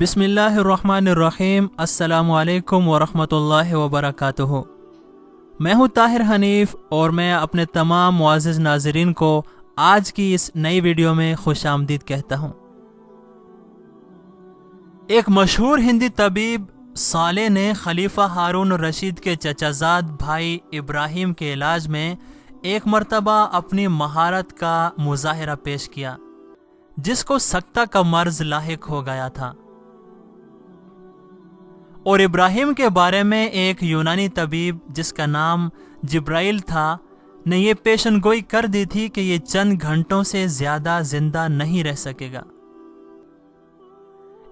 بسم اللہ الرحمن الرحیم۔ السلام علیکم ورحمۃ اللہ وبرکاتہ۔ میں ہوں طاہر حنیف اور میں اپنے تمام معزز ناظرین کو آج کی اس نئی ویڈیو میں خوش آمدید کہتا ہوں۔ ایک مشہور ہندی طبیب صالح نے خلیفہ ہارون الرشید کے چچا زاد بھائی ابراہیم کے علاج میں ایک مرتبہ اپنی مہارت کا مظاہرہ پیش کیا، جس کو سکتہ کا مرض لاحق ہو گیا تھا، اور ابراہیم کے بارے میں ایک یونانی طبیب جس کا نام جبرائیل تھا نے یہ پیشن گوئی کر دی تھی کہ یہ چند گھنٹوں سے زیادہ زندہ نہیں رہ سکے گا۔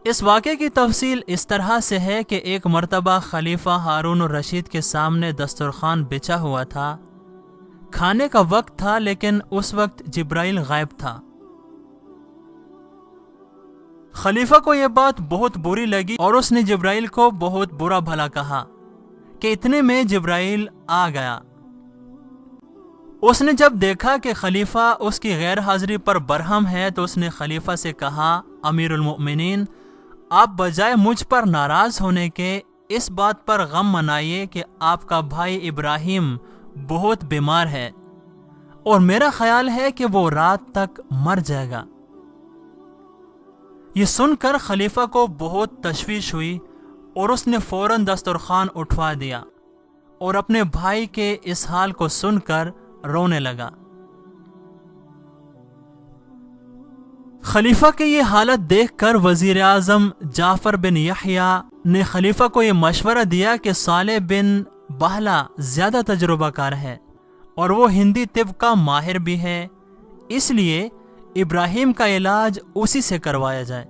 اس واقعے کی تفصیل اس طرح سے ہے کہ ایک مرتبہ خلیفہ ہارون الرشید کے سامنے دسترخوان بچھا ہوا تھا، کھانے کا وقت تھا، لیکن اس وقت جبرائیل غائب تھا۔ خلیفہ کو یہ بات بہت بری لگی اور اس نے جبرائیل کو بہت برا بھلا کہا کہ اتنے میں جبرائیل آ گیا۔ اس نے جب دیکھا کہ خلیفہ اس کی غیر حاضری پر برہم ہے تو اس نے خلیفہ سے کہا، امیر المؤمنین، آپ بجائے مجھ پر ناراض ہونے کے اس بات پر غم منائیے کہ آپ کا بھائی ابراہیم بہت بیمار ہے اور میرا خیال ہے کہ وہ رات تک مر جائے گا۔ یہ سن کر خلیفہ کو بہت تشویش ہوئی اور اس نے فوراً دسترخوان اٹھوا دیا اور اپنے بھائی کے اس حال کو سن کر رونے لگا۔ خلیفہ کی یہ حالت دیکھ کر وزیر اعظم جعفر بن یحییٰ نے خلیفہ کو یہ مشورہ دیا کہ صالح بن بہلہ زیادہ تجربہ کار ہے اور وہ ہندی طب کا ماہر بھی ہے، اس لیے ابراہیم کا علاج اسی سے کروایا جائے۔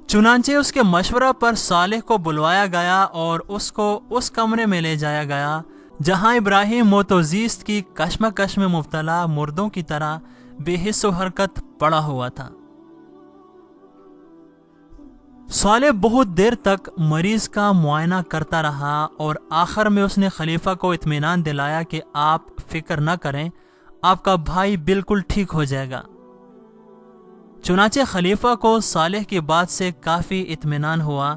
چنانچہ اس کے مشورہ پر صالح کو بلوایا گیا اور اس کو اس کمرے میں لے جایا گیا جہاں ابراہیم موت و زیست کی کشمکش میں مبتلا مردوں کی طرح بے حس و حرکت پڑا ہوا تھا۔ صالح بہت دیر تک مریض کا معائنہ کرتا رہا اور آخر میں اس نے خلیفہ کو اطمینان دلایا کہ آپ فکر نہ کریں، آپ کا بھائی بالکل ٹھیک ہو جائے گا۔ چنانچہ خلیفہ کو صالح کی بات سے کافی اطمینان ہوا،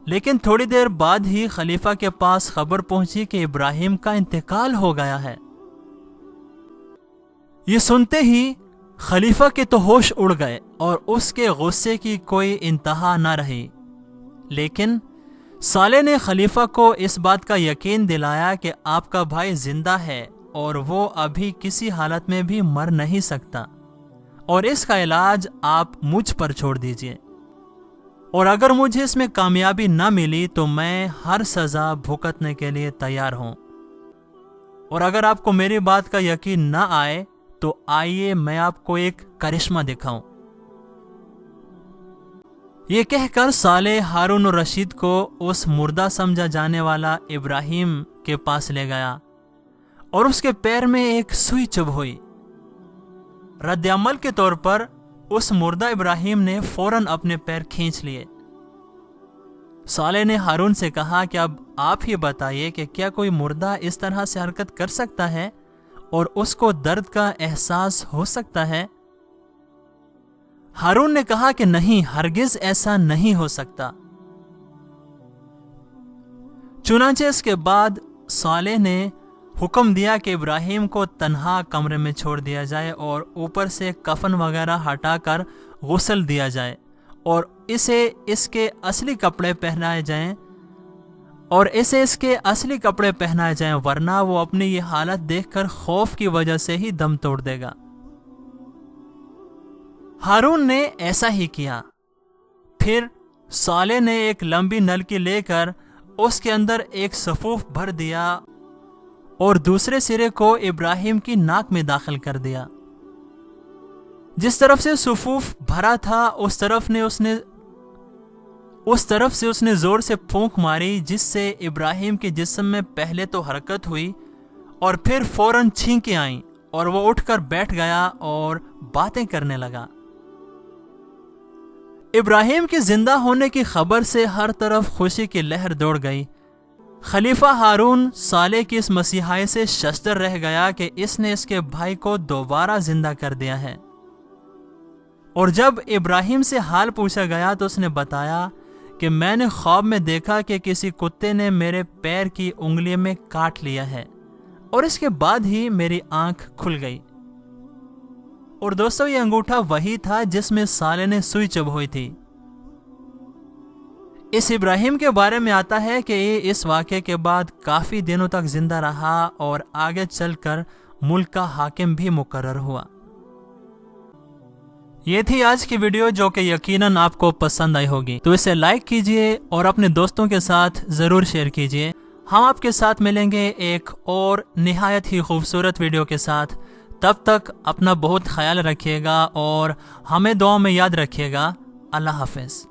لیکن تھوڑی دیر بعد ہی خلیفہ کے پاس خبر پہنچی کہ ابراہیم کا انتقال ہو گیا ہے۔ یہ سنتے ہی خلیفہ کے تو ہوش اڑ گئے اور اس کے غصے کی کوئی انتہا نہ رہی، لیکن صالح نے خلیفہ کو اس بات کا یقین دلایا کہ آپ کا بھائی زندہ ہے اور وہ ابھی کسی حالت میں بھی مر نہیں سکتا، اور اس کا علاج آپ مجھ پر چھوڑ دیجئے، اور اگر مجھے اس میں کامیابی نہ ملی تو میں ہر سزا بھگتنے کے لیے تیار ہوں، اور اگر آپ کو میری بات کا یقین نہ آئے تو آئیے میں آپ کو ایک کرشمہ دکھاؤں۔ یہ کہہ کر صالح ہارون الرشید کو اس مردہ سمجھا جانے والا ابراہیم کے پاس لے گیا اور اس کے پیر میں ایک سوئی چبھ ہوئی۔ رد عمل کے طور پر اس مردہ ابراہیم نے فوراً اپنے پیر کھینچ لیے۔ صالح نے ہارون سے کہا کہ اب آپ ہی بتائیے کہ کیا کوئی مردہ اس طرح سے حرکت کر سکتا ہے اور اس کو درد کا احساس ہو سکتا ہے؟ ہارون نے کہا کہ نہیں، ہرگز ایسا نہیں ہو سکتا۔ چنانچہ اس کے بعد صالح نے حکم دیا کہ ابراہیم کو تنہا کمرے میں چھوڑ دیا جائے اور اوپر سے کفن وغیرہ ہٹا کر غسل دیا جائے اور اسے اس کے اصلی کپڑے پہنائے جائیں، ورنہ وہ اپنی یہ حالت دیکھ کر خوف کی وجہ سے ہی دم توڑ دے گا۔ ہارون نے ایسا ہی کیا۔ پھر صالح نے ایک لمبی نلکی لے کر اس کے اندر ایک سفوف بھر دیا اور دوسرے سرے کو ابراہیم کی ناک میں داخل کر دیا۔ جس طرف سے سفوف بھرا تھا اس طرف سے اس نے زور سے پھونک ماری، جس سے ابراہیم کے جسم میں پہلے تو حرکت ہوئی اور پھر فوراً چھینکیں آئیں اور وہ اٹھ کر بیٹھ گیا اور باتیں کرنے لگا۔ ابراہیم کے زندہ ہونے کی خبر سے ہر طرف خوشی کی لہر دوڑ گئی۔ خلیفہ ہارون صالح کی اس مسیحائی سے ششدر رہ گیا کہ اس نے اس کے بھائی کو دوبارہ زندہ کر دیا ہے، اور جب ابراہیم سے حال پوچھا گیا تو اس نے بتایا کہ میں نے خواب میں دیکھا کہ کسی کتے نے میرے پیر کی انگلی میں کاٹ لیا ہے اور اس کے بعد ہی میری آنکھ کھل گئی۔ اور دوستو، یہ انگوٹھا وہی تھا جس میں صالح نے سوئی چبھ ہوئی تھی۔ اس ابراہیم کے بارے میں آتا ہے کہ یہ اس واقعے کے بعد کافی دنوں تک زندہ رہا اور آگے چل کر ملک کا حاکم بھی مقرر ہوا۔ یہ تھی آج کی ویڈیو جو کہ یقیناً آپ کو پسند آئی ہوگی، تو اسے لائک کیجئے اور اپنے دوستوں کے ساتھ ضرور شیئر کیجئے۔ ہم آپ کے ساتھ ملیں گے ایک اور نہایت ہی خوبصورت ویڈیو کے ساتھ۔ تب تک اپنا بہت خیال رکھیے گا اور ہمیں دعاؤں میں یاد رکھیے گا۔ اللہ حافظ۔